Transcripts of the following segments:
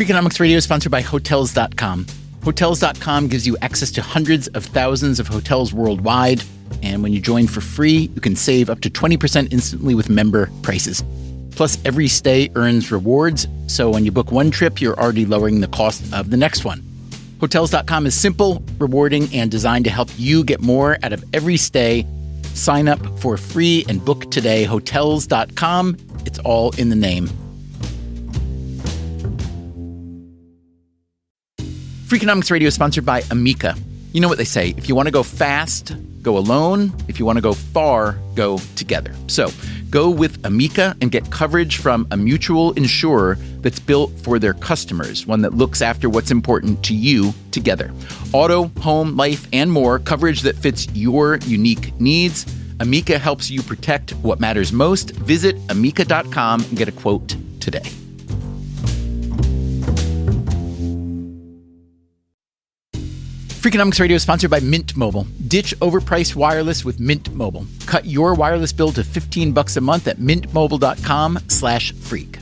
Freakonomics Radio is sponsored by Hotels.com. Hotels.com gives you access to hundreds of thousands of hotels worldwide. And when you join for free, you can save up to 20% instantly with member prices. Plus, every stay earns rewards. So when you book one trip, you're already lowering the cost of the next one. Hotels.com is simple, rewarding, and designed to help you get more out of every stay. Sign up for free and book today. Hotels.com. It's all in the name. Freakonomics Radio is sponsored by Amica. You know what they say, if you want to go fast, go alone. If you want to go far, go together. So go with Amica and get coverage from a mutual insurer that's built for their customers, one that looks after what's important to you together. Auto, home, life, and more, coverage that fits your unique needs. Amica helps you protect what matters most. Visit amica.com and get a quote today. Freakonomics Radio is sponsored by Mint Mobile. Ditch overpriced wireless with Mint Mobile. Cut your wireless bill to $15 a month at mintmobile.com/freak.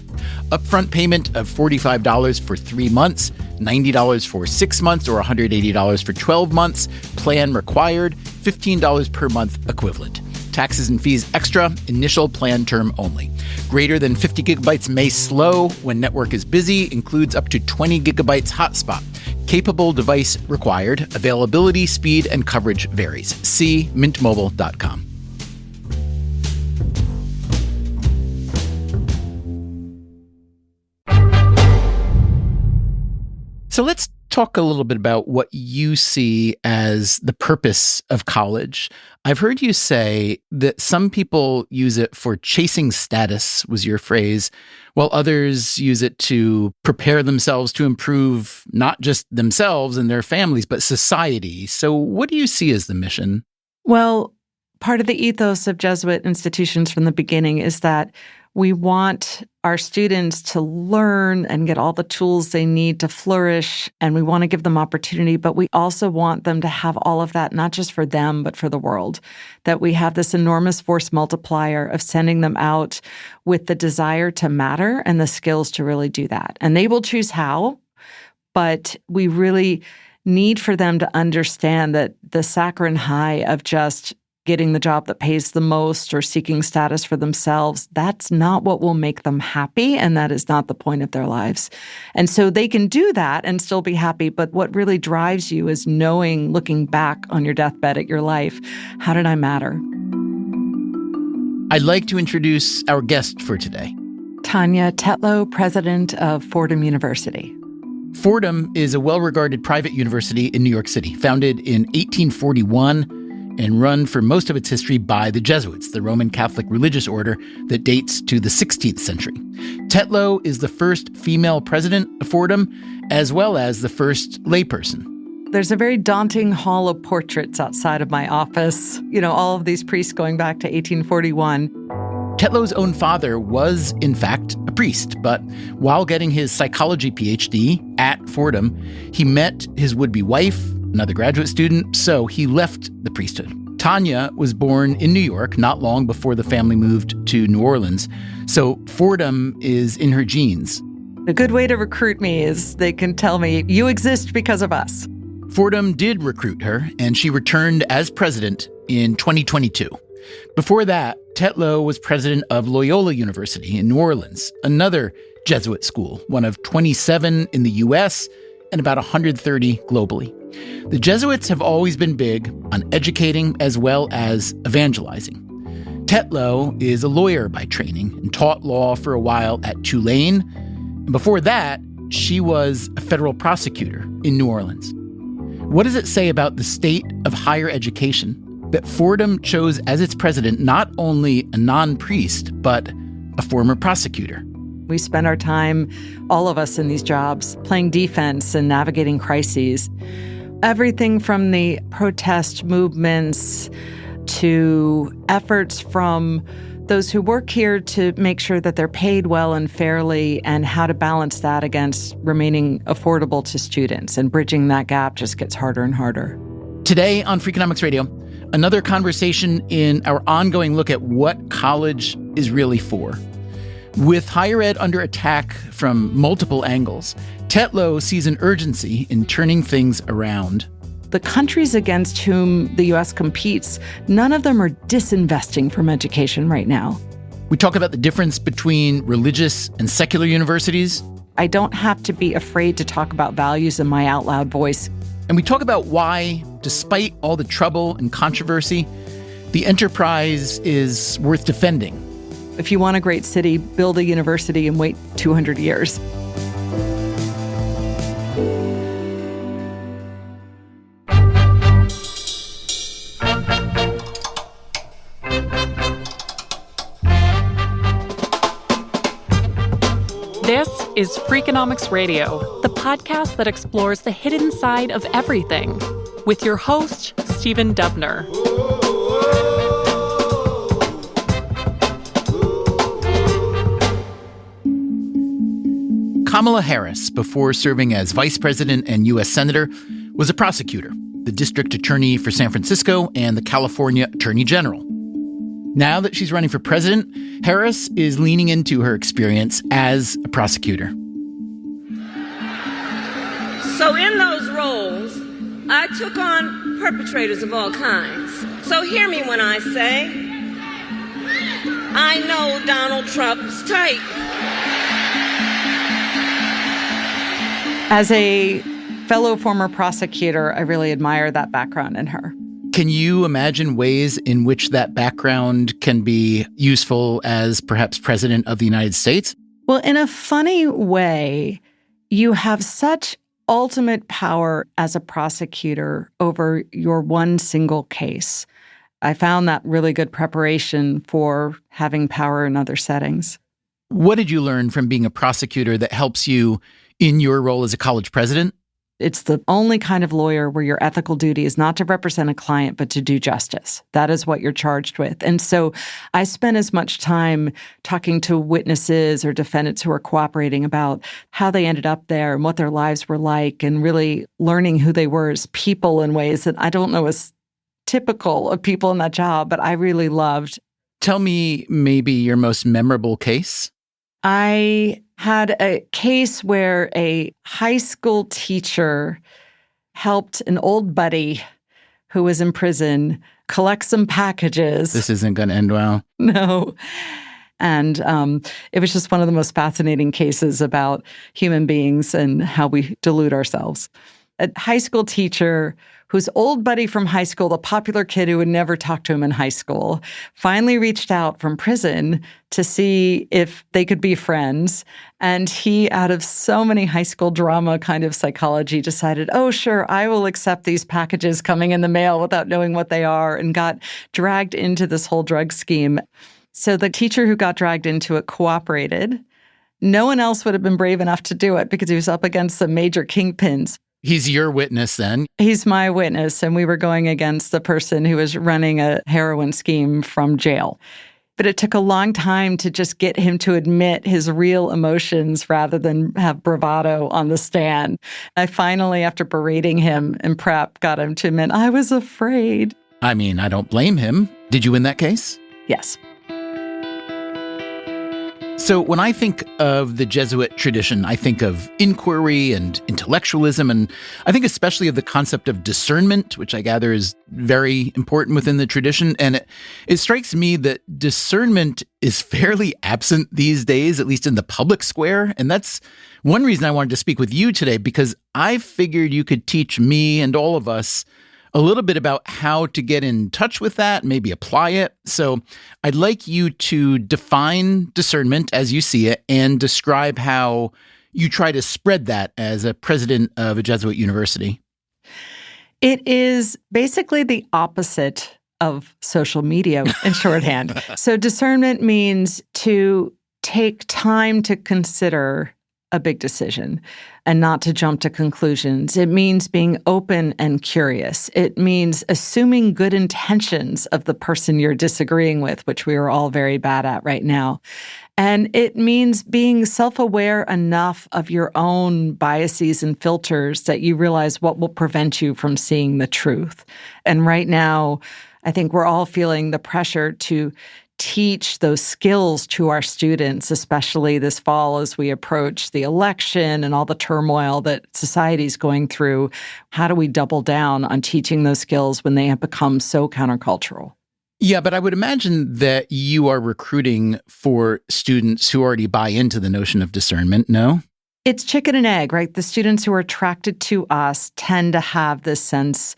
Upfront payment of $45 for 3 months, $90 for 6 months, or $180 for 12 months. Plan required, $15 per month equivalent. Taxes and fees extra, initial plan term only. Greater than 50 gigabytes may slow when network is busy, includes up to 20 gigabytes hotspot. Capable device required. Availability, speed, and coverage varies. See mintmobile.com. So let's talk a little bit about what you see as the purpose of college. I've heard you say that some people use it for chasing status, was your phrase, while others use it to prepare themselves to improve not just themselves and their families, but society. So what do you see as the mission? Well, part of the ethos of Jesuit institutions from the beginning is that we want our students to learn and get all the tools they need to flourish, and we want to give them opportunity, but we also want them to have all of that, not just for them, but for the world. That we have this enormous force multiplier of sending them out with the desire to matter and the skills to really do that. And they will choose how, but we really need for them to understand that the saccharine high of just getting the job that pays the most or seeking status for themselves, that's not what will make them happy, and that is not the point of their lives. And so they can do that and still be happy, but what really drives you is knowing, looking back on your deathbed at your life, how did I matter? I'd like to introduce our guest for today. Tania Tetlow, president of Fordham University. Fordham is a well-regarded private university in New York City, founded in 1841 and run for most of its history by the Jesuits, the Roman Catholic religious order that dates to the 16th century. Tetlow is the first female president of Fordham, as well as the first layperson. There's a very daunting hall of portraits outside of my office. You know, all of these priests going back to 1841. Tetlow's own father was, in fact, a priest, but while getting his psychology PhD at Fordham, he met his would-be wife, another graduate student, so he left the priesthood. Tania was born in New York not long before the family moved to New Orleans, so Fordham is in her genes. A good way to recruit me is they can tell me, you exist because of us. Fordham did recruit her, and she returned as president in 2022. Before that, Tetlow was president of Loyola University in New Orleans, another Jesuit school, one of 27 in the U.S. and about 130 globally. The Jesuits have always been big on educating as well as evangelizing. Tetlow is a lawyer by training and taught law for a while at Tulane. And before that, she was a federal prosecutor in New Orleans. What does it say about the state of higher education that Fordham chose as its president not only a non-priest, but a former prosecutor? We spend our time, all of us in these jobs, playing defense and navigating crises. Everything from the protest movements to efforts from those who work here to make sure that they're paid well and fairly, and how to balance that against remaining affordable to students. And bridging that gap just gets harder and harder. Today on Freakonomics Radio, another conversation in our ongoing look at what college is really for. With higher ed under attack from multiple angles, Tetlow sees an urgency in turning things around. The countries against whom the U.S. competes, none of them are disinvesting from education right now. We talk about the difference between religious and secular universities. I don't have to be afraid to talk about values in my out loud voice. And we talk about why, despite all the trouble and controversy, the enterprise is worth defending. If you want a great city, build a university and wait 200 years. This is Freakonomics Radio, the podcast that explores the hidden side of everything, with your host, Stephen Dubner. Kamala Harris, before serving as vice president and U.S. senator, was a prosecutor, the district attorney for San Francisco and the California attorney general. Now that she's running for president, Harris is leaning into her experience as a prosecutor. So in those roles, I took on perpetrators of all kinds. So hear me when I say, I know Donald Trump's type. As a fellow former prosecutor, I really admire that background in her. Can you imagine ways in which that background can be useful as perhaps president of the United States? Well, in a funny way, you have such ultimate power as a prosecutor over your one single case. I found that really good preparation for having power in other settings. What did you learn from being a prosecutor that helps you in your role as a college president? It's the only kind of lawyer where your ethical duty is not to represent a client, but to do justice. That is what you're charged with. And so I spent as much time talking to witnesses or defendants who are cooperating about how they ended up there and what their lives were like, and really learning who they were as people in ways that I don't know is typical of people in that job, but I really loved. Tell me maybe your most memorable case. I had a case where a high school teacher helped an old buddy who was in prison collect some packages. This isn't going to end well. No. And it was just one of the most fascinating cases about human beings and how we delude ourselves. A high school teacher whose old buddy from high school, the popular kid who would never talk to him in high school, finally reached out from prison to see if they could be friends. And he, out of so many high school drama kind of psychology, decided, oh, sure, I will accept these packages coming in the mail without knowing what they are, and got dragged into this whole drug scheme. So the teacher who got dragged into it cooperated. No one else would have been brave enough to do it because he was up against some major kingpins. He's your witness then? He's my witness, and we were going against the person who was running a heroin scheme from jail. But it took a long time to just get him to admit his real emotions rather than have bravado on the stand. I finally, after berating him in prep, got him to admit, I was afraid. I mean, I don't blame him. Did you win that case? Yes. So when I think of the Jesuit tradition, I think of inquiry and intellectualism, and I think especially of the concept of discernment, which I gather is very important within the tradition. And it strikes me that discernment is fairly absent these days, at least in the public square. And that's one reason I wanted to speak with you today, because I figured you could teach me and all of us a little bit about how to get in touch with that, maybe apply it. So I'd like you to define discernment as you see it and describe how you try to spread that as a president of a Jesuit university. It is basically the opposite of social media in shorthand. So discernment means to take time to consider a big decision and not to jump to conclusions. It means being open and curious. It means assuming good intentions of the person you're disagreeing with, which we are all very bad at right now. And it means being self-aware enough of your own biases and filters that you realize what will prevent you from seeing the truth. And right now, I think we're all feeling the pressure to teach those skills to our students, especially this fall as we approach the election and all the turmoil that society's going through? How do we double down on teaching those skills when they have become so countercultural? Yeah, but I would imagine that you are recruiting for students who already buy into the notion of discernment, no? It's chicken and egg, right? The students who are attracted to us tend to have this sense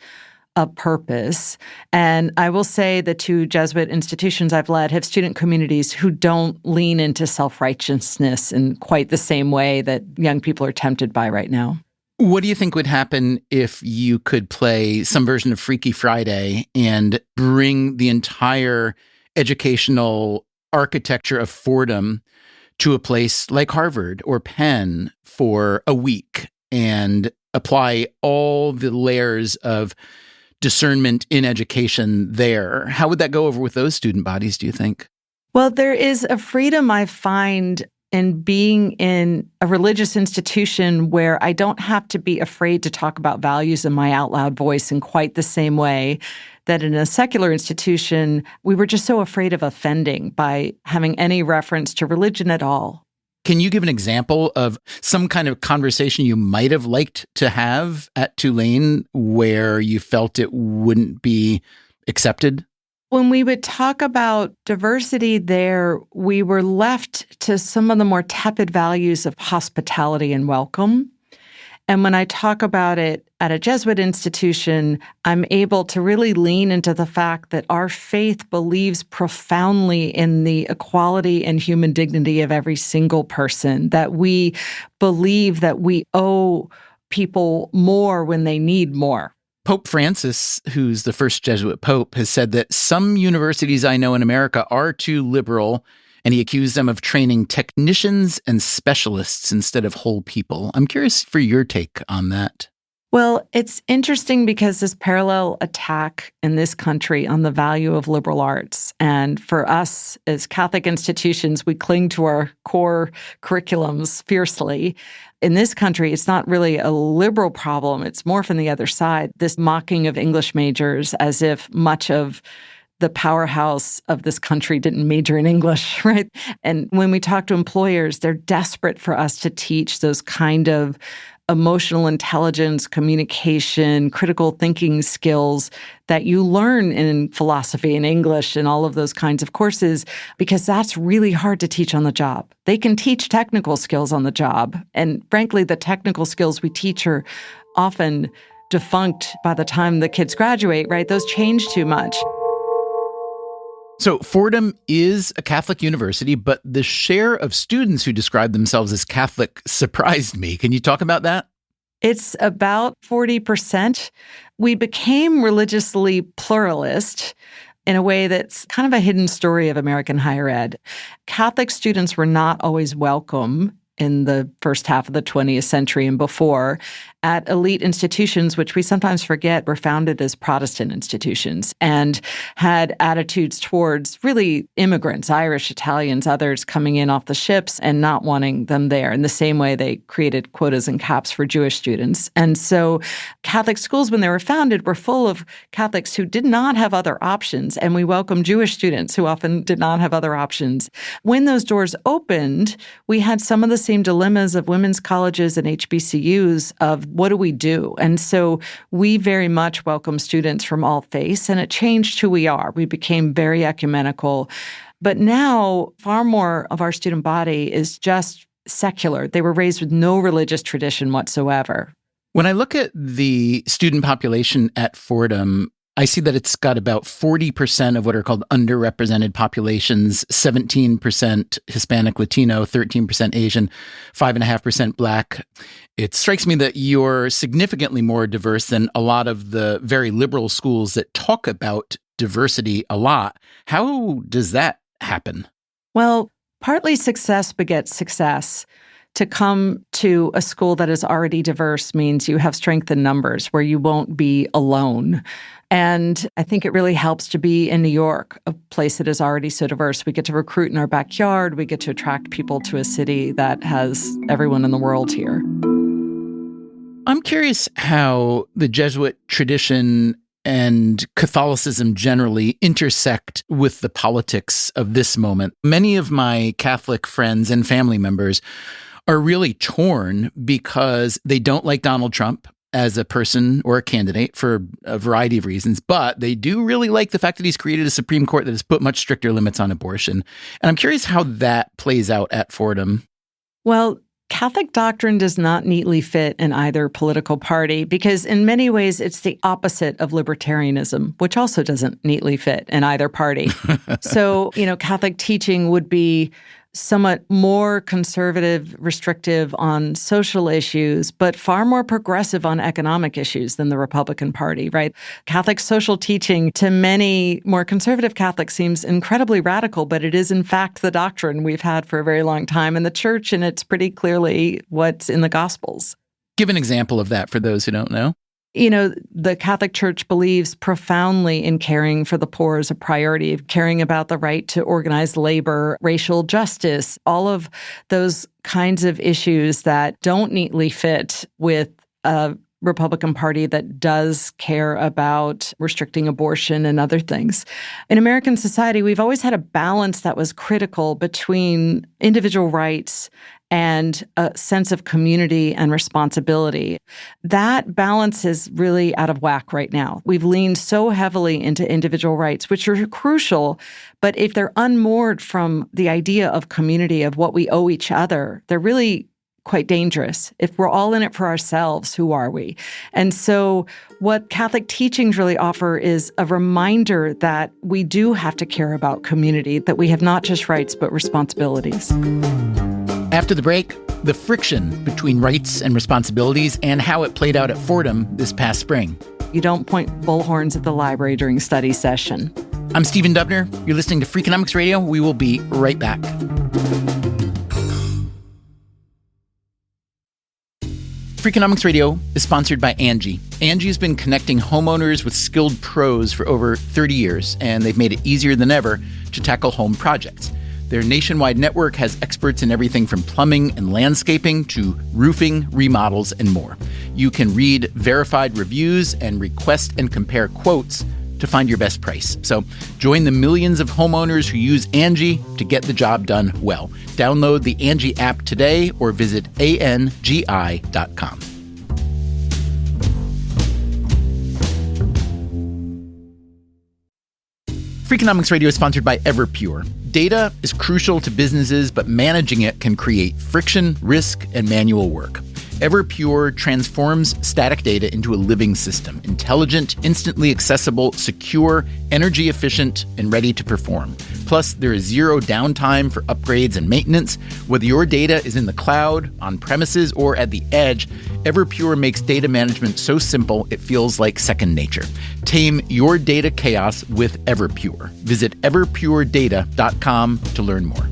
of purpose. And I will say the two Jesuit institutions I've led have student communities who don't lean into self-righteousness in quite the same way that young people are tempted by right now. What do you think would happen if you could play some version of Freaky Friday and bring the entire educational architecture of Fordham to a place like Harvard or Penn for a week and apply all the layers of discernment in education there? How would that go over with those student bodies, do you think? Well, there is a freedom I find in being in a religious institution where I don't have to be afraid to talk about values in my out loud voice in quite the same way that in a secular institution, we were just so afraid of offending by having any reference to religion at all. Can you give an example of some kind of conversation you might have liked to have at Tulane where you felt it wouldn't be accepted? When we would talk about diversity there, we were left to some of the more tepid values of hospitality and welcome. And when I talk about it at a Jesuit institution, I'm able to really lean into the fact that our faith believes profoundly in the equality and human dignity of every single person, that we believe that we owe people more when they need more. Pope Francis, who's the first Jesuit pope, has said that some universities I know in America are too liberal, and he accused them of training technicians and specialists instead of whole people. I'm curious for your take on that. Well, it's interesting because this parallel attack in this country on the value of liberal arts. And for us as Catholic institutions, we cling to our core curriculums fiercely. In this country, it's not really a liberal problem. It's more from the other side, this mocking of English majors as if much of the powerhouse of this country didn't major in English, right? And when we talk to employers, they're desperate for us to teach those kind of emotional intelligence, communication, critical thinking skills that you learn in philosophy and English and all of those kinds of courses, because that's really hard to teach on the job. They can teach technical skills on the job. And frankly, the technical skills we teach are often defunct by the time the kids graduate, right? Those change too much. So Fordham is a Catholic university, but the share of students who describe themselves as Catholic surprised me. Can you talk about that? It's about 40%. We became religiously pluralist in a way that's kind of a hidden story of American higher ed. Catholic students were not always welcome in the first half of the 20th century and before at elite institutions, which we sometimes forget were founded as Protestant institutions and had attitudes towards really immigrants, Irish, Italians, others coming in off the ships and not wanting them there. In the same way, they created quotas and caps for Jewish students. And so Catholic schools, when they were founded, were full of Catholics who did not have other options. And we welcomed Jewish students who often did not have other options. When those doors opened, we had some of the same dilemmas of women's colleges and HBCUs of what do we do? And so we very much welcome students from all faiths, and it changed who we are. We became very ecumenical. But now far more of our student body is just secular. They were raised with no religious tradition whatsoever. When I look at the student population at Fordham, I see that it's got about 40% of what are called underrepresented populations, 17% Hispanic Latino, 13% Asian, 5.5% Black. It strikes me that you're significantly more diverse than a lot of the very liberal schools that talk about diversity a lot. How does that happen? Well, partly success begets success. To come to a school that is already diverse means you have strength in numbers where you won't be alone. And I think it really helps to be in New York, a place that is already so diverse. We get to recruit in our backyard. We get to attract people to a city that has everyone in the world here. I'm curious how the Jesuit tradition and Catholicism generally intersect with the politics of this moment. Many of my Catholic friends and family members are really torn because they don't like Donald Trump as a person or a candidate for a variety of reasons, but they do really like the fact that he's created a Supreme Court that has put much stricter limits on abortion. And I'm curious how that plays out at Fordham. Well, Catholic doctrine does not neatly fit in either political party because in many ways it's the opposite of libertarianism, which also doesn't neatly fit in either party. So, Catholic teaching would be somewhat more conservative, restrictive on social issues, but far more progressive on economic issues than the Republican Party, right? Catholic social teaching to many more conservative Catholics seems incredibly radical, but it is in fact the doctrine we've had for a very long time in the church, and it's pretty clearly what's in the Gospels. Give an example of that for those who don't know. The Catholic Church believes profoundly in caring for the poor as a priority, caring about the right to organized labor, racial justice, all of those kinds of issues that don't neatly fit with a Republican Party that does care about restricting abortion and other things. In American society, we've always had a balance that was critical between individual rights and a sense of community and responsibility. That balance is really out of whack right now. We've leaned so heavily into individual rights, which are crucial, but if they're unmoored from the idea of community, of what we owe each other, they're really quite dangerous. If we're all in it for ourselves, who are we? And so what Catholic teachings really offer is a reminder that we do have to care about community, that we have not just rights, but responsibilities. After the break, the friction between rights and responsibilities and how it played out at Fordham this past spring. You don't point bullhorns at the library during study session. I'm Stephen Dubner. You're listening to Freakonomics Radio. We will be right back. Freakonomics Radio is sponsored by Angie. Angie's been connecting homeowners with skilled pros for over 30 years, and they've made it easier than ever to tackle home projects. Their nationwide network has experts in everything from plumbing and landscaping to roofing, remodels, and more. You can read verified reviews and request and compare quotes to find your best price. So join the millions of homeowners who use Angie to get the job done well. Download the Angie app today or visit angi.com. Freakonomics Radio is sponsored by Everpure. Data is crucial to businesses, but managing it can create friction, risk, and manual work. Everpure transforms static data into a living system, intelligent, instantly accessible, secure, energy efficient, and ready to perform. Plus, there is zero downtime for upgrades and maintenance. Whether your data is in the cloud, on premises, or at the edge, Everpure makes data management so simple it feels like second nature. Tame your data chaos with Everpure. Visit everpuredata.com to learn more.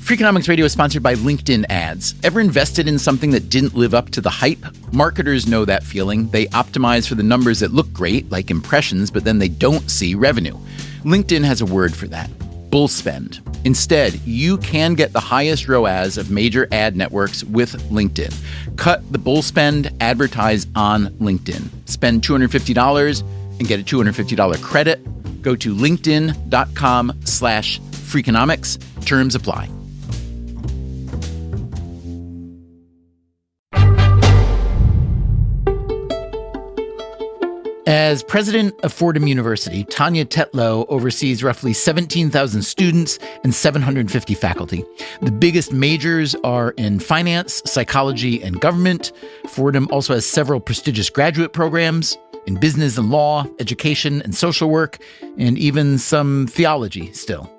Freakonomics Radio is sponsored by LinkedIn Ads. Ever invested in something that didn't live up to the hype? Marketers know that feeling. They optimize for the numbers that look great, like impressions, but then they don't see revenue. LinkedIn has a word for that: bull spend. Instead, you can get the highest ROAS of major ad networks with LinkedIn. Cut the bull spend, advertise on LinkedIn. Spend $250 and get a $250 credit. Go to linkedin.com/Freakonomics. Terms apply. As president of Fordham University, Tania Tetlow oversees roughly 17,000 students and 750 faculty. The biggest majors are in finance, psychology, and government. Fordham also has several prestigious graduate programs in business and law, education and social work, and even some theology still.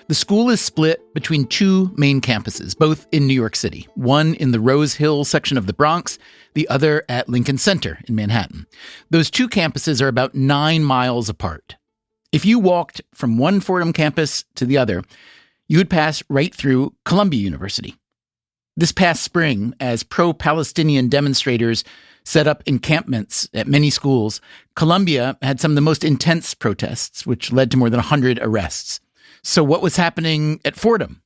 The school is split between two main campuses, both in New York City, one in the Rose Hill section of the Bronx, the other at Lincoln Center in Manhattan. Those two campuses are about 9 miles apart. If you walked from one Fordham campus to the other, you would pass right through Columbia University. This past spring, as pro-Palestinian demonstrators set up encampments at many schools, Columbia had some of the most intense protests, which led to more than 100 arrests. So what was happening at Fordham?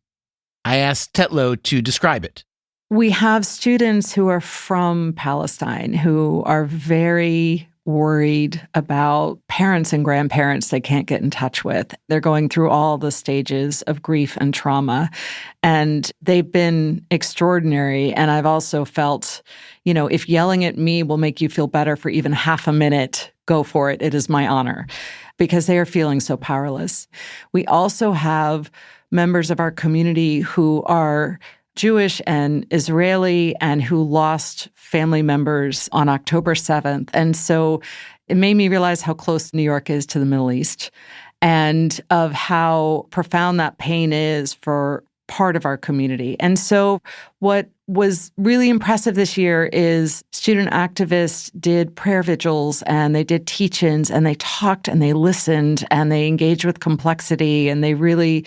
I asked Tetlow to describe it. We have students who are from Palestine who are very worried about parents and grandparents they can't get in touch with. They're going through all the stages of grief and trauma, and they've been extraordinary. And I've also felt, if yelling at me will make you feel better for even half a minute, go for it. It is my honor, because they are feeling so powerless. We also have members of our community who are Jewish and Israeli and who lost family members on October 7th. And so it made me realize how close New York is to the Middle East and of how profound that pain is for part of our community. And so what was really impressive this year is student activists did prayer vigils and they did teach-ins and they talked and they listened and they engaged with complexity and they really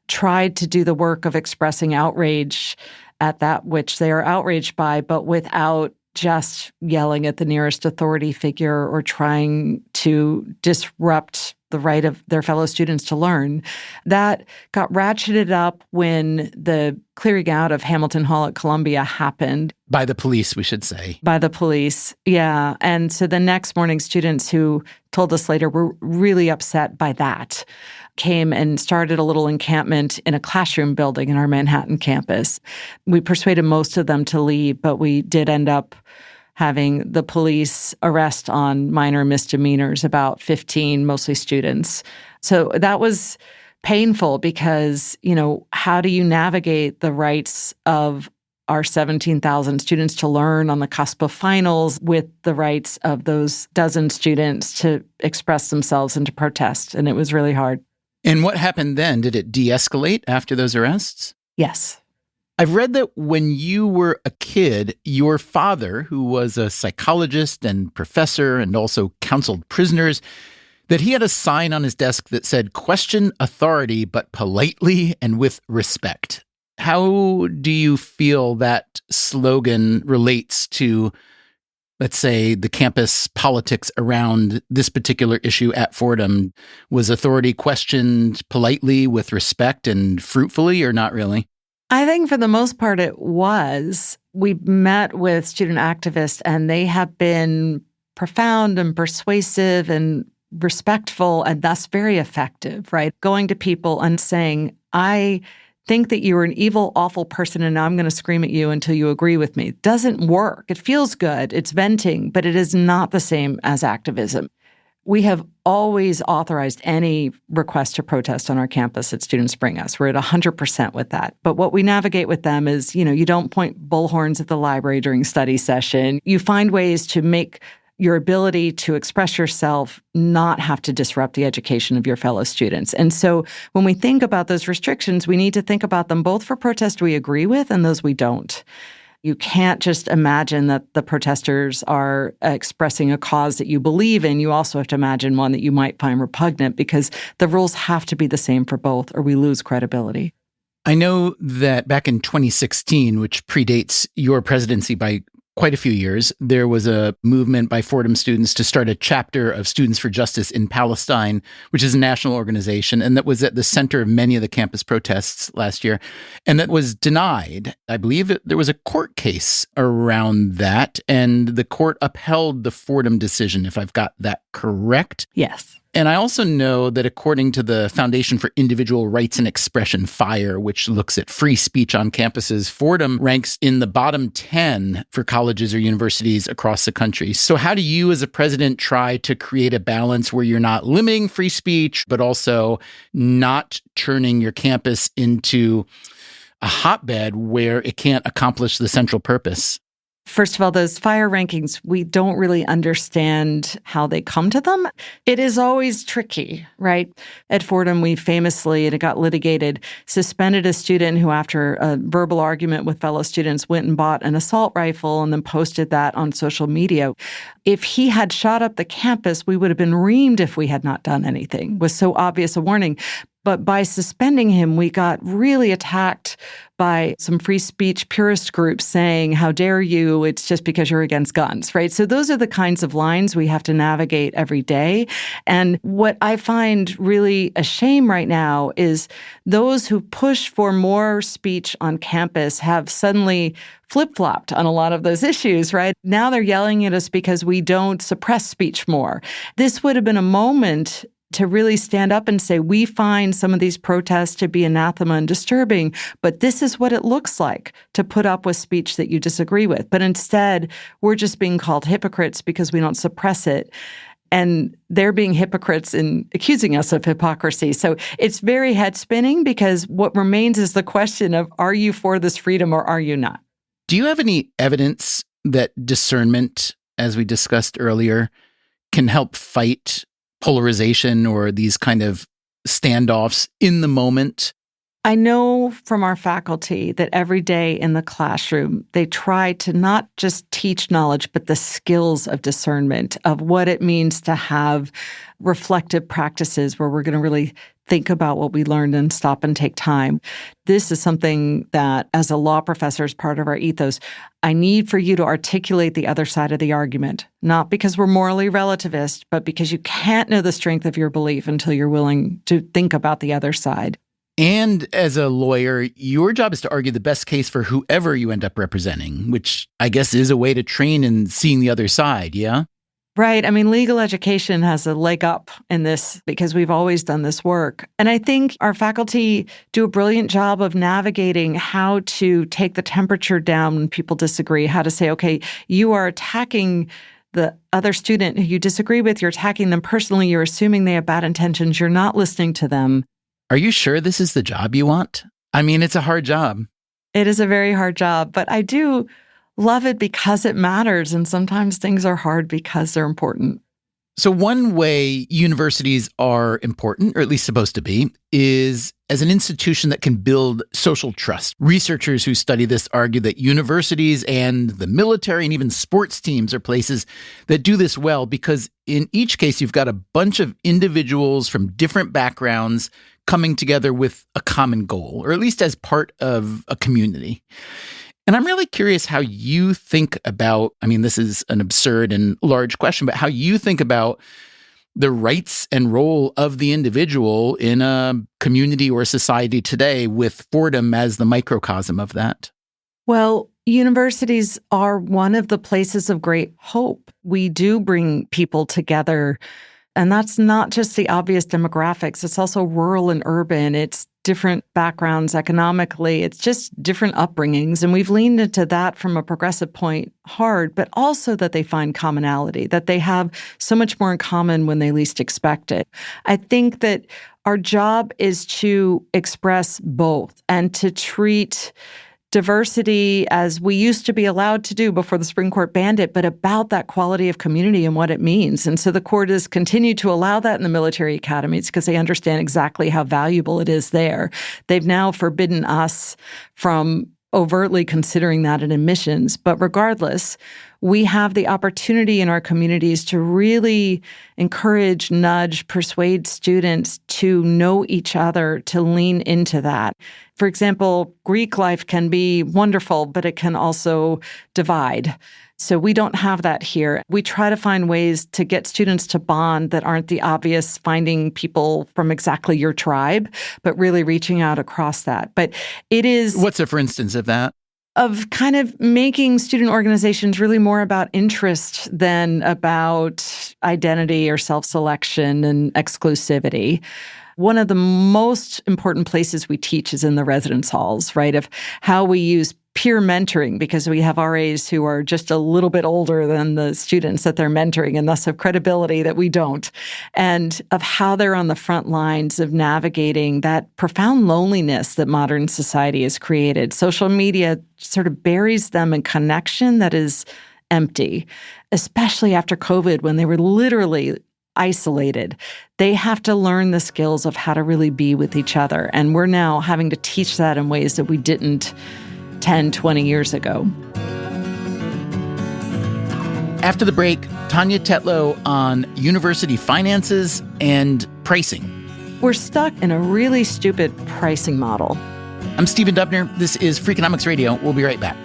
tried to do the work of expressing outrage at that which they are outraged by, but without just yelling at the nearest authority figure or trying to disrupt the right of their fellow students to learn. That got ratcheted up when the clearing out of Hamilton Hall at Columbia happened. By the police, we should say. By the police, yeah. And so the next morning, students who told us later were really upset by that, came and started a little encampment in a classroom building in our Manhattan campus. We persuaded most of them to leave, but we did end up having the police arrest on minor misdemeanors, about 15, mostly students. So that was painful because, how do you navigate the rights of our 17,000 students to learn on the cusp of finals with the rights of those dozen students to express themselves and to protest? And it was really hard. And what happened then? Did it de-escalate after those arrests? Yes. I've read that when you were a kid, your father, who was a psychologist and professor and also counseled prisoners, that he had a sign on his desk that said, "Question authority, but politely and with respect." How do you feel that slogan relates to, let's say, the campus politics around this particular issue at Fordham? Was authority questioned politely, with respect, and fruitfully, or not really? I think for the most part it was. We met with student activists and they have been profound and persuasive and respectful and thus very effective, right? Going to people and saying, I think that you're an evil, awful person and now I'm going to scream at you until you agree with me. It doesn't work. It feels good. It's venting, but it is not the same as activism. We have always authorized any request to protest on our campus that students bring us. We're at 100% with that. But what we navigate with them is, you don't point bullhorns at the library during study session. You find ways to make your ability to express yourself not have to disrupt the education of your fellow students. And so when we think about those restrictions, we need to think about them both for protests we agree with and those we don't. You can't just imagine that the protesters are expressing a cause that you believe in. You also have to imagine one that you might find repugnant because the rules have to be the same for both or we lose credibility. I know that back in 2016, which predates your presidency by quite a few years, there was a movement by Fordham students to start a chapter of Students for Justice in Palestine, which is a national organization, and that was at the center of many of the campus protests last year. And that was denied. I believe there was a court case around that, and the court upheld the Fordham decision, if I've got that correct. Yes. And I also know that according to the Foundation for Individual Rights and Expression, FIRE, which looks at free speech on campuses, Fordham ranks in the bottom 10 for colleges or universities across the country. So how do you as a president try to create a balance where you're not limiting free speech, but also not turning your campus into a hotbed where it can't accomplish the central purpose? First of all, those FIRE rankings, we don't really understand how they come to them. It is always tricky, right? At Fordham, we famously, and it got litigated, suspended a student who, after a verbal argument with fellow students, went and bought an assault rifle and then posted that on social media. If he had shot up the campus, we would have been reamed if we had not done anything. It was so obvious a warning. But by suspending him, we got really attacked by some free speech purist groups saying, how dare you? It's just because you're against guns, right? So those are the kinds of lines we have to navigate every day. And what I find really a shame right now is those who push for more speech on campus have suddenly flip-flopped on a lot of those issues, right? Now they're yelling at us because we don't suppress speech more. This would have been a moment to really stand up and say, we find some of these protests to be anathema and disturbing, but this is what it looks like to put up with speech that you disagree with. But instead, we're just being called hypocrites because we don't suppress it. And they're being hypocrites in accusing us of hypocrisy. So it's very head-spinning because what remains is the question of, are you for this freedom or are you not? Do you have any evidence that discernment, as we discussed earlier, can help fight polarization or these kind of standoffs in the moment? I know from our faculty that every day in the classroom, they try to not just teach knowledge, but the skills of discernment of what it means to have reflective practices where we're going to really think about what we learned and stop and take time. This is something that, as a law professor, is part of our ethos. I need for you to articulate the other side of the argument, not because we're morally relativist, but because you can't know the strength of your belief until you're willing to think about the other side. And as a lawyer, your job is to argue the best case for whoever you end up representing, which I guess is a way to train in seeing the other side, yeah? Right. I mean, legal education has a leg up in this because we've always done this work. And I think our faculty do a brilliant job of navigating how to take the temperature down when people disagree, how to say, okay, you are attacking the other student who you disagree with, you're attacking them personally, you're assuming they have bad intentions, you're not listening to them. Are you sure this is the job you want? I mean, it's a hard job. It is a very hard job, but I do love it because it matters. And sometimes things are hard because they're important. So one way universities are important, or at least supposed to be, is as an institution that can build social trust. Researchers who study this argue that universities and the military and even sports teams are places that do this well because in each case, you've got a bunch of individuals from different backgrounds coming together with a common goal, or at least as part of a community. And I'm really curious how you think about, I mean, this is an absurd and large question, but how you think about the rights and role of the individual in a community or society today with Fordham as the microcosm of that. Well, universities are one of the places of great hope. We do bring people together. And that's not just the obvious demographics. It's also rural and urban. It's different backgrounds economically. It's just different upbringings. And we've leaned into that from a progressive point hard, but also that they find commonality, that they have so much more in common when they least expect it. I think that our job is to express both and to treat diversity as we used to be allowed to do before the Supreme Court banned it, but about that quality of community and what it means. And so the court has continued to allow that in the military academies because they understand exactly how valuable it is there. They've now forbidden us from overtly considering that in admissions. But regardless, we have the opportunity in our communities to really encourage, nudge, persuade students to know each other, to lean into that. For example, Greek life can be wonderful, but it can also divide. So we don't have that here. We try to find ways to get students to bond that aren't the obvious finding people from exactly your tribe, but really reaching out across that. But it is... What's a for instance of that? Of kind of making student organizations really more about interest than about identity or self-selection and exclusivity. One of the most important places we teach is in the residence halls, right, of how we use peer mentoring because we have RAs who are just a little bit older than the students that they're mentoring and thus have credibility that we don't, and of how they're on the front lines of navigating that profound loneliness that modern society has created. Social media sort of buries them in connection that is empty, especially after COVID when they were literally isolated. They have to learn the skills of how to really be with each other. And we're now having to teach that in ways that we didn't 10, 20 years ago. After the break, Tania Tetlow on university finances and pricing. We're stuck in a really stupid pricing model. I'm Stephen Dubner. This is Freakonomics Radio. We'll be right back.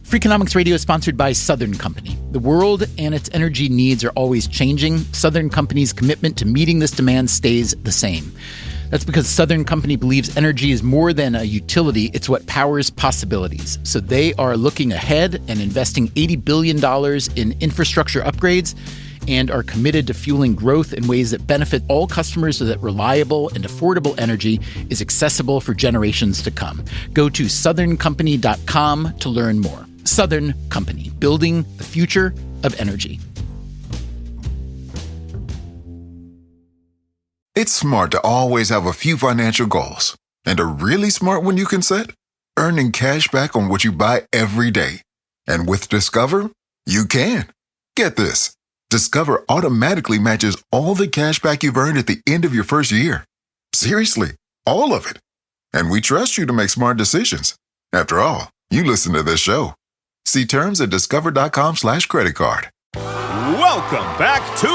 Freakonomics Radio is sponsored by Southern Company. The world and its energy needs are always changing. Southern Company's commitment to meeting this demand stays the same. That's because Southern Company believes energy is more than a utility, it's what powers possibilities. So they are looking ahead and investing $80 billion in infrastructure upgrades and are committed to fueling growth in ways that benefit all customers so that reliable and affordable energy is accessible for generations to come. Go to southerncompany.com to learn more. Southern Company, building the future of energy. It's smart to always have a few financial goals. And a really smart one you can set? Earning cash back on what you buy every day. And with Discover, you can. Get this. Discover automatically matches all the cash back you've earned at the end of your first year. Seriously, all of it. And we trust you to make smart decisions. After all, you listen to this show. See terms at discover.com/creditcard. Welcome back to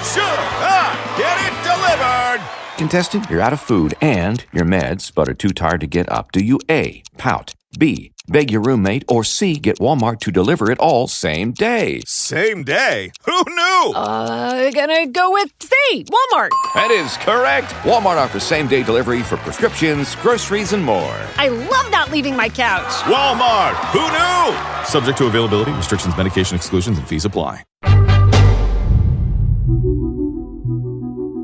Should I Get It Delivered? Contestant, you're out of food and your meds, but are too tired to get up. Do you A, pout, B, beg your roommate, or C, get Walmart to deliver it all same day? Same day? Who knew? Gonna go with C, Walmart. That is correct. Walmart offers same-day delivery for prescriptions, groceries, and more. I love not leaving my couch. Walmart. Who knew? Subject to availability, restrictions, medication exclusions, and fees apply.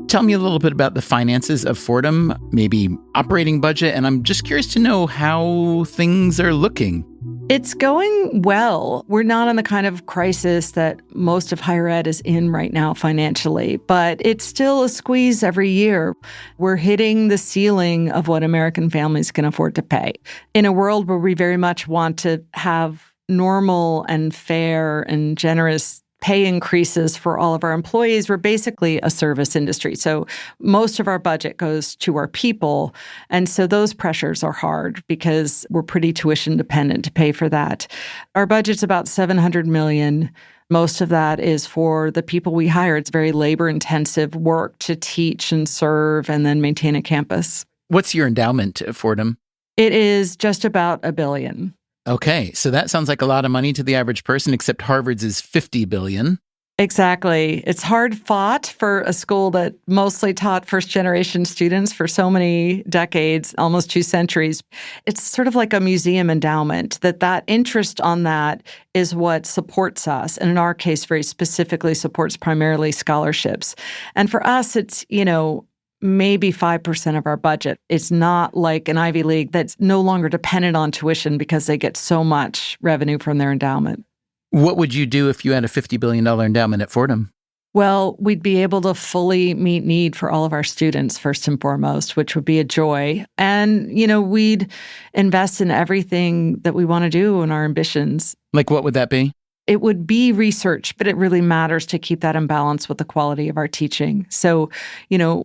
Tell me a little bit about the finances of Fordham, maybe operating budget, and I'm just curious to know how things are looking. It's going well. We're not in the kind of crisis that most of higher ed is in right now financially, but it's still a squeeze every year. We're hitting the ceiling of what American families can afford to pay. In a world where we very much want to have normal and fair and generous pay increases for all of our employees, we're basically a service industry. So most of our budget goes to our people. And so those pressures are hard because we're pretty tuition dependent to pay for that. Our budget's about $700 million. Most of that is for the people we hire. It's very labor-intensive work to teach and serve and then maintain a campus. What's your endowment at Fordham? It is just about $1 billion. Okay, so that sounds like a lot of money to the average person, except Harvard's is $50 billion. Exactly. It's hard fought for a school that mostly taught first-generation students for so many decades, almost 2 centuries. It's sort of like a museum endowment, that interest on that is what supports us, and in our case, very specifically supports primarily scholarships. And for us, it's, maybe 5% of our budget. It's not like an Ivy League that's no longer dependent on tuition because they get so much revenue from their endowment. What would you do if you had a $50 billion endowment at Fordham? Well, we'd be able to fully meet need for all of our students, first and foremost, which would be a joy. And, we'd invest in everything that we want to do and our ambitions. Like what would that be? It would be research, but it really matters to keep that in balance with the quality of our teaching. So,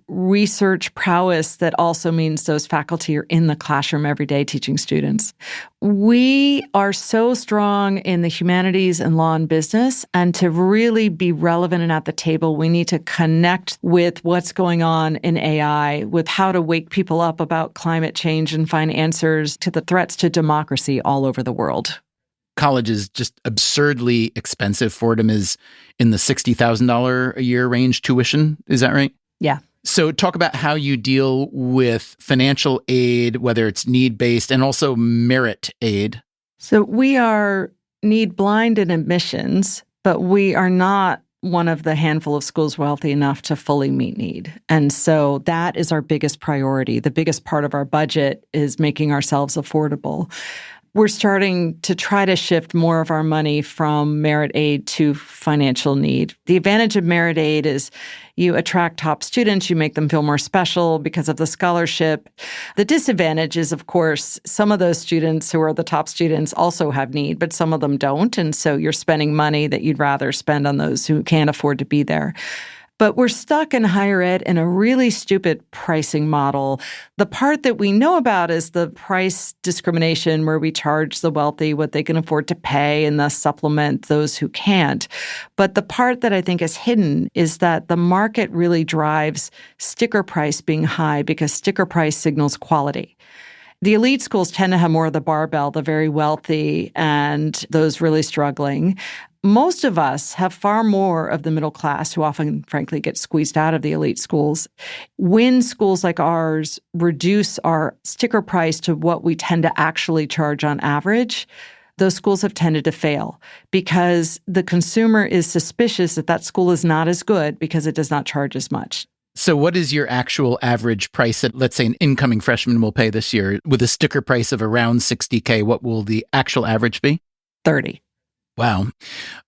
research prowess that also means those faculty are in the classroom every day teaching students. We are so strong in the humanities and law and business, and to really be relevant and at the table, we need to connect with what's going on in AI, with how to wake people up about climate change and find answers to the threats to democracy all over the world. College is just absurdly expensive. Fordham is in the $60,000 a year range tuition. Is that right? Yeah. So talk about how you deal with financial aid, whether it's need-based and also merit aid. So we are need-blind in admissions, but we are not one of the handful of schools wealthy enough to fully meet need. And so that is our biggest priority. The biggest part of our budget is making ourselves affordable. We're starting to try to shift more of our money from merit aid to financial need. The advantage of merit aid is you attract top students, you make them feel more special because of the scholarship. The disadvantage is, of course, some of those students who are the top students also have need, but some of them don't. And so you're spending money that you'd rather spend on those who can't afford to be there. But we're stuck in higher ed in a really stupid pricing model. The part that we know about is the price discrimination, where we charge the wealthy what they can afford to pay and thus supplement those who can't. But the part that I think is hidden is that the market really drives sticker price being high because sticker price signals quality. The elite schools tend to have more of the barbell, the very wealthy and those really struggling. Most of us have far more of the middle class who often, frankly, get squeezed out of the elite schools. When schools like ours reduce our sticker price to what we tend to actually charge on average, those schools have tended to fail because the consumer is suspicious that that school is not as good because it does not charge as much. So what is your actual average price that, let's say, an incoming freshman will pay this year? With a sticker price of around $60K, what will the actual average be? 30. Wow.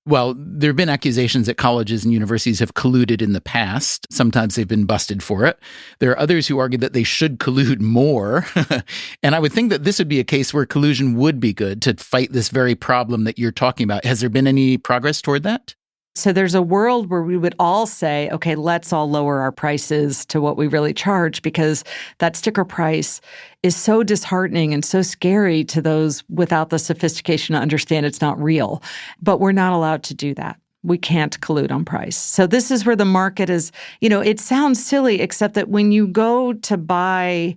Well, there have been accusations that colleges and universities have colluded in the past. Sometimes they've been busted for it. There are others who argue that they should collude more. And I would think that this would be a case where collusion would be good to fight this very problem that you're talking about. Has there been any progress toward that? So there's a world where we would all say, okay, let's all lower our prices to what we really charge, because that sticker price is so disheartening and so scary to those without the sophistication to understand it's not real. But we're not allowed to do that. We can't collude on price. So this is where the market is, it sounds silly, except that when you go to buy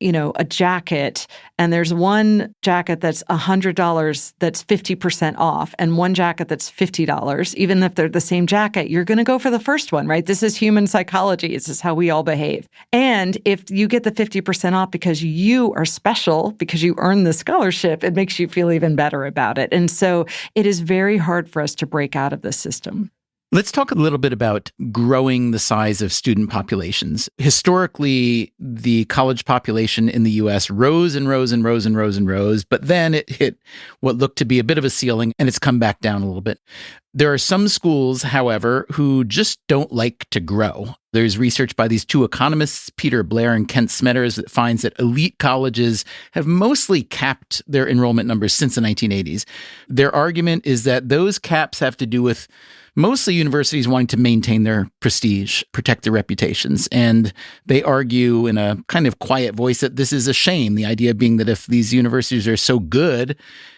a jacket, and there's one jacket that's $100 that's 50% off, and one jacket that's $50, even if they're the same jacket, you're going to go for the first one, right? This is human psychology. This is how we all behave. And if you get the 50% off because you are special, because you earned the scholarship, it makes you feel even better about it. And so it is very hard for us to break out of this system. Let's talk a little bit about growing the size of student populations. Historically, the college population in the U.S. rose and rose and rose and rose and rose, but then it hit what looked to be a bit of a ceiling, and it's come back down a little bit. There are some schools, however, who just don't like to grow. There's research by these two economists, Peter Blair and Kent Smetters, that finds that elite colleges have mostly capped their enrollment numbers since the 1980s. Their argument is that those caps have to do with mostly universities wanting to maintain their prestige, protect their reputations. And they argue in a kind of quiet voice that this is a shame. The idea being that if these universities are so good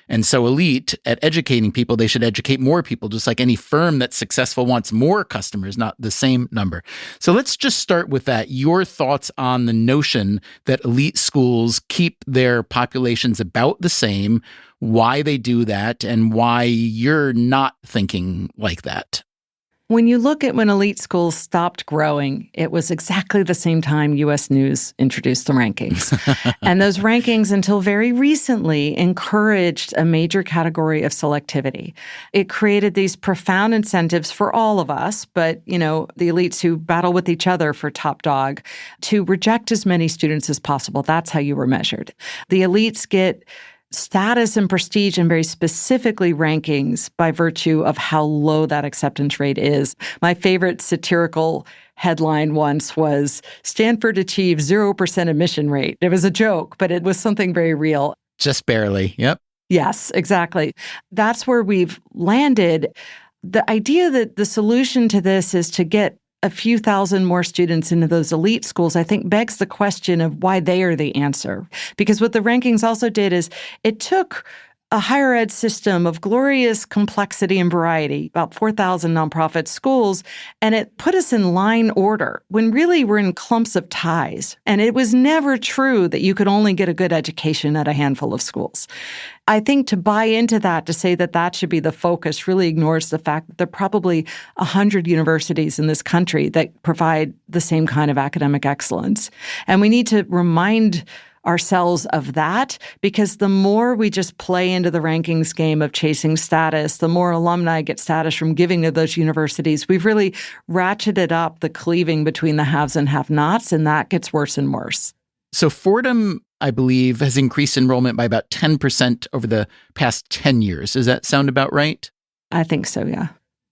and so elite at educating people, they should educate more people, just like any firm that's successful wants more customers, not the same number. So let's just start with that. Your thoughts on the notion that elite schools keep their populations about the same, why they do that, and why you're not thinking like that. When you look at when elite schools stopped growing, it was exactly the same time U.S. News introduced the rankings. And those rankings, until very recently, encouraged a major category of selectivity. It created these profound incentives for all of us, but, the elites who battle with each other for top dog, to reject as many students as possible. That's how you were measured. The elites get status and prestige and very specifically rankings by virtue of how low that acceptance rate is. My favorite satirical headline once was, Stanford achieves 0% admission rate. It was a joke, but it was something very real. Just barely. Yep. Yes, exactly. That's where we've landed. The idea that the solution to this is to get a few thousand more students into those elite schools, I think begs the question of why they are the answer. Because what the rankings also did is it took a higher ed system of glorious complexity and variety, about 4,000 nonprofit schools, and it put us in line order when really we're in clumps of ties. And it was never true that you could only get a good education at a handful of schools. I think to buy into that, to say that that should be the focus, really ignores the fact that there are probably 100 universities in this country that provide the same kind of academic excellence. And we need to remind ourselves of that, because the more we just play into the rankings game of chasing status, the more alumni get status from giving to those universities. We've really ratcheted up the cleaving between the haves and have-nots, and that gets worse and worse. So Fordham, I believe, has increased enrollment by about 10% over the past 10 years. Does that sound about right? I think so, yeah.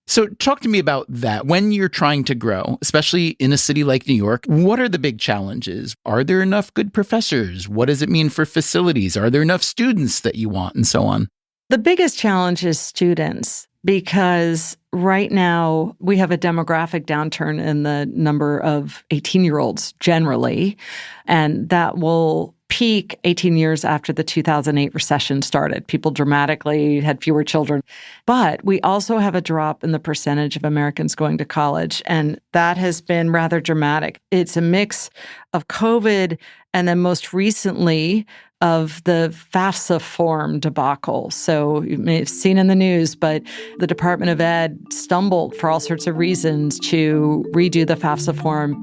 So talk to me about that. When you're trying to grow, especially in a city like New York, what are the big challenges? Are there enough good professors? What does it mean for facilities? Are there enough students that you want, and so on? The biggest challenge is students. because right now we have a demographic downturn in the number of 18-year-olds generally, and that will peak 18 years after the 2008 recession started. People dramatically had fewer children. But we also have a drop in the percentage of Americans going to college, and that has been rather dramatic. It's a mix of COVID and then most recently of the FAFSA form debacle. So you may have seen in the news, but the Department of Ed stumbled for all sorts of reasons to redo the FAFSA form.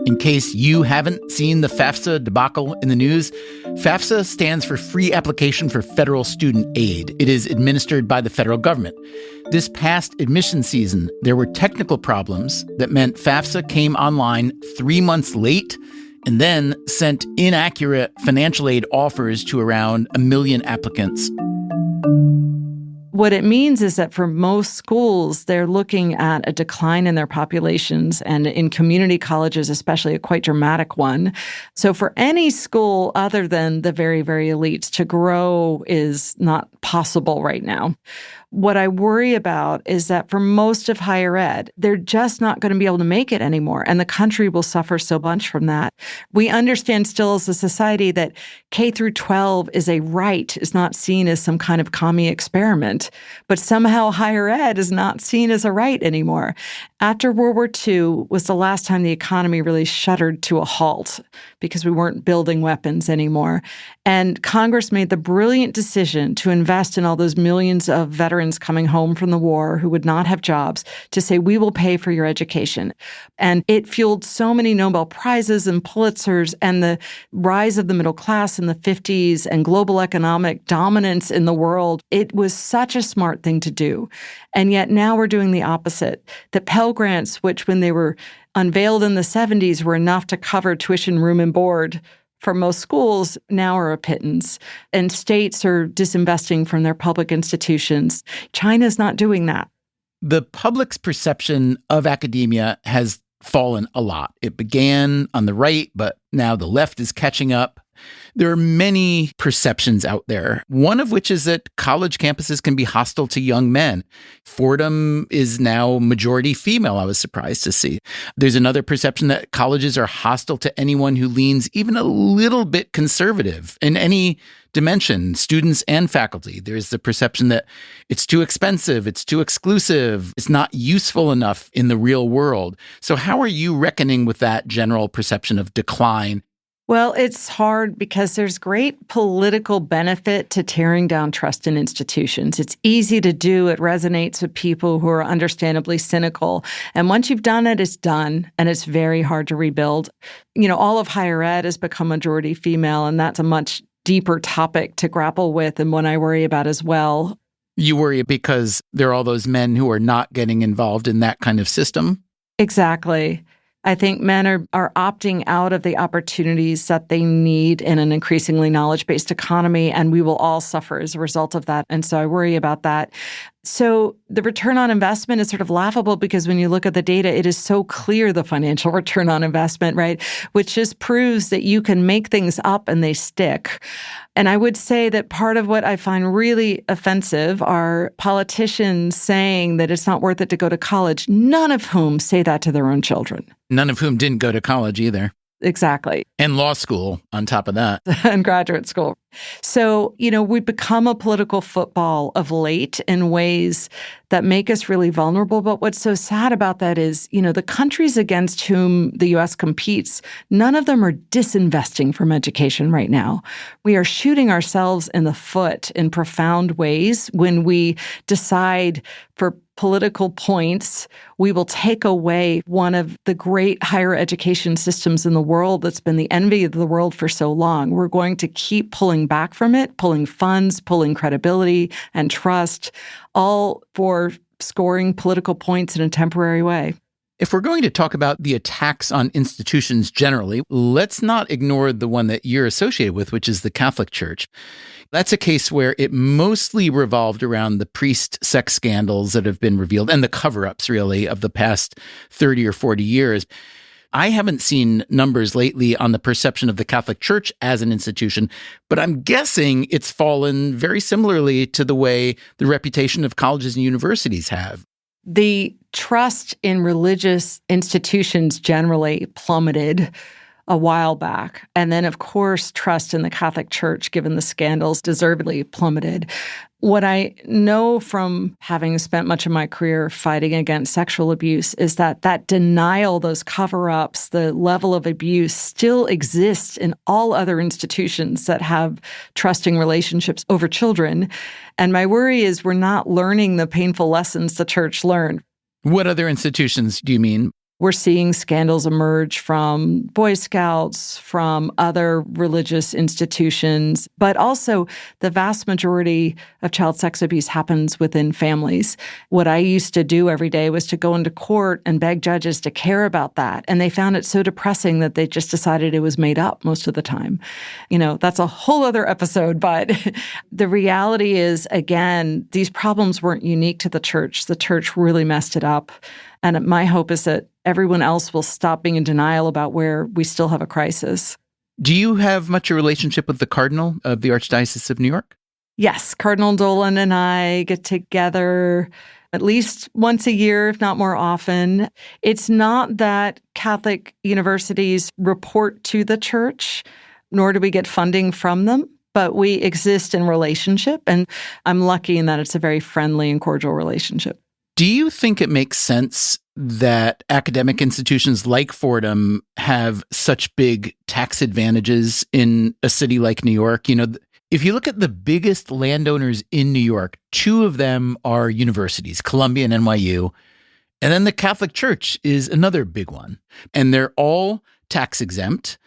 In case you haven't seen the FAFSA debacle in the news, FAFSA stands for Free Application for Federal Student Aid. It is administered by the federal government. This past admission season, there were technical problems that meant FAFSA came online 3 months late and then sent inaccurate financial aid offers to around 1 million applicants. What it means is that for most schools, they're looking at a decline in their populations, and in community colleges, especially a quite dramatic one. So for any school other than the very, very elites, to grow is not possible right now. What I worry about is that for most of higher ed, they're just not going to be able to make it anymore, and the country will suffer so much from that. We understand still as a society that K through 12 is a right, is not seen as some kind of commie experiment, but somehow higher ed is not seen as a right anymore. After World War II was the last time the economy really shuddered to a halt because we weren't building weapons anymore. And Congress made the brilliant decision to invest in all those millions of veterans coming home from the war who would not have jobs to say, we will pay for your education. And it fueled so many Nobel Prizes and Pulitzers and the rise of the middle class in the 50s and global economic dominance in the world. It was such a smart thing to do. And yet now we're doing the opposite. The Pell Grants, which when they were unveiled in the 70s were enough to cover tuition, room, and board for most schools, now are a pittance. And states are disinvesting from their public institutions. China's not doing that. The public's perception of academia has fallen a lot. It began on the right, but now the left is catching up. There are many perceptions out there, one of which is that college campuses can be hostile to young men. Fordham is now majority female, I was surprised to see. There's another perception that colleges are hostile to anyone who leans even a little bit conservative in any dimension, students and faculty. There's the perception that it's too expensive, it's too exclusive, it's not useful enough in the real world. So how are you reckoning with that general perception of decline? Well, it's hard because there's great political benefit to tearing down trust in institutions. It's easy to do. It resonates with people who are understandably cynical. And once you've done it, it's done. And it's very hard to rebuild. You know, all of higher ed has become majority female, and that's a much deeper topic to grapple with and one I worry about as well. You worry because there are all those men who are not getting involved in that kind of system? Exactly. I think men are opting out of the opportunities that they need in an increasingly knowledge-based economy, and we will all suffer as a result of that. And so I worry about that. So the return on investment is sort of laughable because when you look at the data, it is so clear the financial return on investment, right? Which just proves that you can make things up and they stick. And I would say that part of what I find really offensive are politicians saying that it's not worth it to go to college, none of whom say that to their own children. None of whom didn't go to college either. Exactly. And law school on top of that. And graduate school. So, you know, we become a political football of late in ways that make us really vulnerable. But what's so sad about that is, you know, the countries against whom the U.S. competes, none of them are disinvesting from education right now. We are shooting ourselves in the foot in profound ways when we decide for political points, we will take away one of the great higher education systems in the world that's been the envy of the world for so long. We're going to keep pulling back from it, pulling funds, pulling credibility and trust, all for scoring political points in a temporary way. If we're going to talk about the attacks on institutions generally, let's not ignore the one that you're associated with, which is the Catholic Church. That's a case where it mostly revolved around the priest sex scandals that have been revealed and the cover-ups, really, of the past 30 or 40 years. I haven't seen numbers lately on the perception of the Catholic Church as an institution, but I'm guessing it's fallen very similarly to the way the reputation of colleges and universities have. The trust in religious institutions generally plummeted a while back. And then, of course, trust in the Catholic Church, given the scandals, deservedly plummeted. What I know from having spent much of my career fighting against sexual abuse is that denial, those cover-ups, the level of abuse still exists in all other institutions that have trusting relationships over children. And my worry is we're not learning the painful lessons the church learned. What other institutions do you mean? We're seeing scandals emerge from Boy Scouts, from other religious institutions, but also the vast majority of child sex abuse happens within families. What I used to do every day was to go into court and beg judges to care about that. And they found it so depressing that they just decided it was made up most of the time. You know, that's a whole other episode, but the reality is, again, these problems weren't unique to the church. The church really messed it up. And my hope is that everyone else will stop being in denial about where we still have a crisis. Do you have much a relationship with the Cardinal of the Archdiocese of New York? Yes, Cardinal Dolan and I get together at least once a year, if not more often. It's not that Catholic universities report to the church, nor do we get funding from them, but we exist in relationship. And I'm lucky in that it's a very friendly and cordial relationship. Do you think it makes sense that academic institutions like Fordham have such big tax advantages in a city like New York? You know, if you look at the biggest landowners in New York, two of them are universities, Columbia and NYU. And then the Catholic Church is another big one. And they're all tax exempt.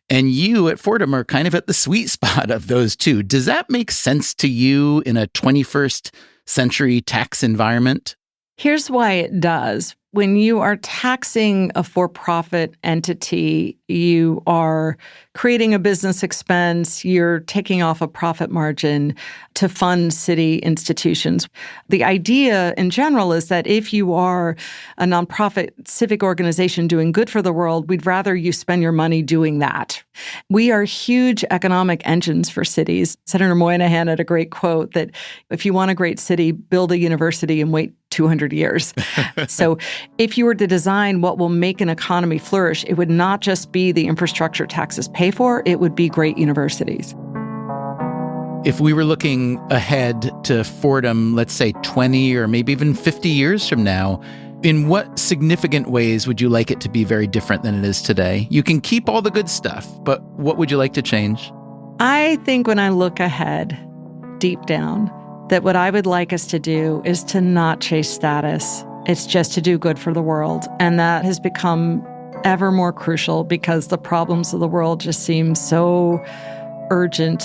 And you at Fordham are kind of at the sweet spot of those two. Does that make sense to you in a 21st century tax environment? Here's why it does. When you are taxing a for-profit entity, you are creating a business expense, you're taking off a profit margin to fund city institutions. The idea in general is that if you are a nonprofit civic organization doing good for the world, we'd rather you spend your money doing that. We are huge economic engines for cities. Senator Moynihan had a great quote that if you want a great city, build a university and wait 200 years. So if you were to design what will make an economy flourish, it would not just be the infrastructure taxes pay for, it would be great universities. If we were looking ahead to Fordham, let's say 20 or maybe even 50 years from now, in what significant ways would you like it to be very different than it is today? You can keep all the good stuff, but what would you like to change? I think when I look ahead, deep down, that what I would like us to do is to not chase status. It's just to do good for the world. And that has become ever more crucial because the problems of the world just seem so urgent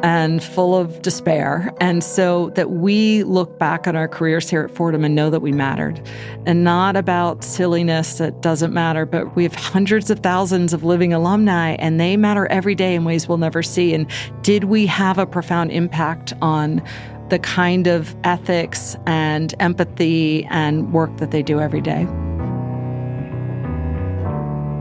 and full of despair. And so that we look back on our careers here at Fordham and know that we mattered. And not about silliness that doesn't matter, but we have hundreds of thousands of living alumni, and they matter every day in ways we'll never see. And did we have a profound impact on the kind of ethics and empathy and work that they do every day?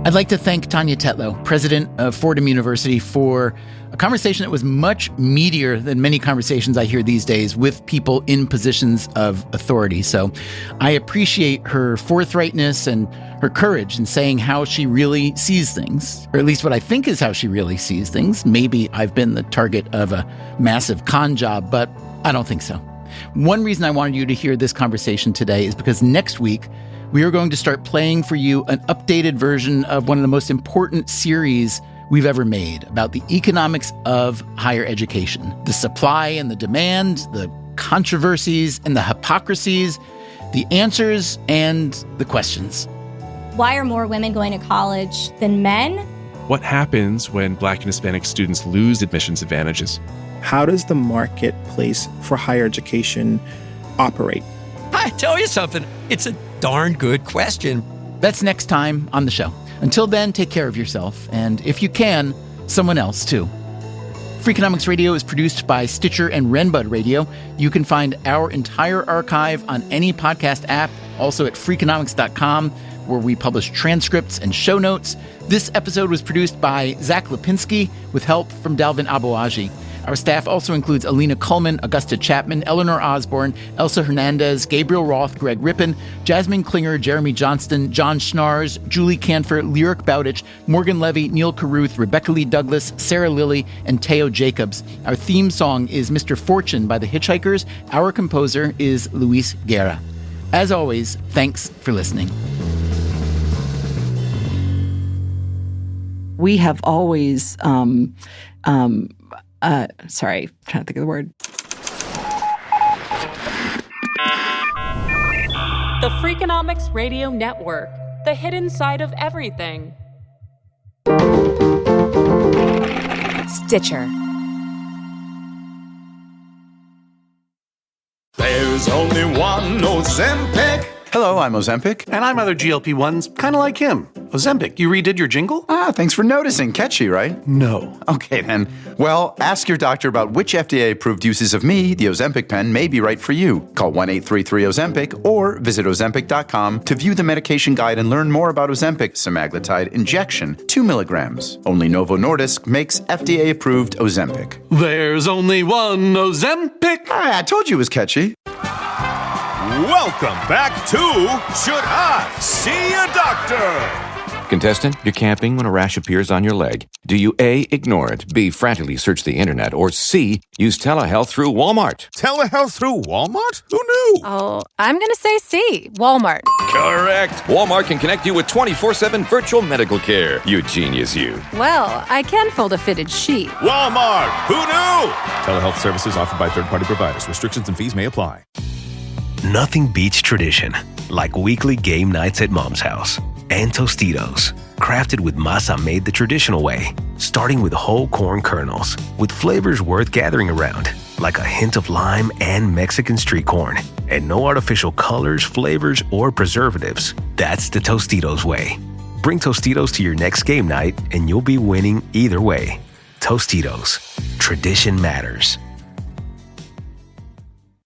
I'd like to thank Tania Tetlow, president of Fordham University, for a conversation that was much meatier than many conversations I hear these days with people in positions of authority. So I appreciate her forthrightness and her courage in saying how she really sees things, or at least what I think is how she really sees things. Maybe I've been the target of a massive con job, but I don't think so. One reason I wanted you to hear this conversation today is because next week, we are going to start playing for you an updated version of one of the most important series we've ever made about the economics of higher education, the supply and the demand, the controversies and the hypocrisies, the answers and the questions. Why are more women going to college than men? What happens when Black and Hispanic students lose admissions advantages? How does the marketplace for higher education operate? I tell you something, it's a darn good question. That's next time on the show. Until then, take care of yourself, and if you can, someone else too. Freakonomics Radio is produced by Stitcher and Renbud Radio. You can find our entire archive on any podcast app, also at Freakonomics.com, where we publish transcripts and show notes. This episode was produced by Zach Lipinski with help from Dalvin Aboaji. Our staff also includes Alina Kuhlman, Augusta Chapman, Eleanor Osborne, Elsa Hernandez, Gabriel Roth, Greg Rippin, Jasmine Klinger, Jeremy Johnston, John Schnars, Julie Canfer, Lyric Bowditch, Morgan Levy, Neil Carruth, Rebecca Lee Douglas, Sarah Lilly, and Teo Jacobs. Our theme song is Mr. Fortune by the Hitchhikers. Our composer is Luis Guerra. As always, thanks for listening. We have always, sorry, I'm trying to think of the word. The Freakonomics Radio Network, the hidden side of everything. Stitcher. There's only one Ozempic. Hello, I'm Ozempic. And I'm other GLP-1s, kind of like him. Ozempic, you redid your jingle? Thanks for noticing. Catchy, right? No. Okay, then. Well, ask your doctor about which FDA-approved uses of me, the Ozempic pen, may be right for you. Call 1-833-OZEMPIC or visit Ozempic.com to view the medication guide and learn more about Ozempic semaglutide injection, 2 milligrams. Only Novo Nordisk makes FDA-approved Ozempic. There's only one Ozempic. I told you it was catchy. Welcome back to Should I See a Doctor? Contestant, you're camping when a rash appears on your leg. Do you A, ignore it, B, frantically search the internet, or C, use telehealth through Walmart? Telehealth through Walmart? Who knew? Oh, I'm going to say C, Walmart. Correct. Walmart can connect you with 24/7 virtual medical care. You genius, you. Well, I can fold a fitted sheet. Walmart. Who knew? Telehealth services offered by third-party providers. Restrictions and fees may apply. Nothing beats tradition, like weekly game nights at Mom's house. And Tostitos, crafted with masa made the traditional way, starting with whole corn kernels, with flavors worth gathering around, like a hint of lime and Mexican street corn, and no artificial colors, flavors, or preservatives. That's the Tostitos way. Bring Tostitos to your next game night, and you'll be winning either way. Tostitos, tradition matters.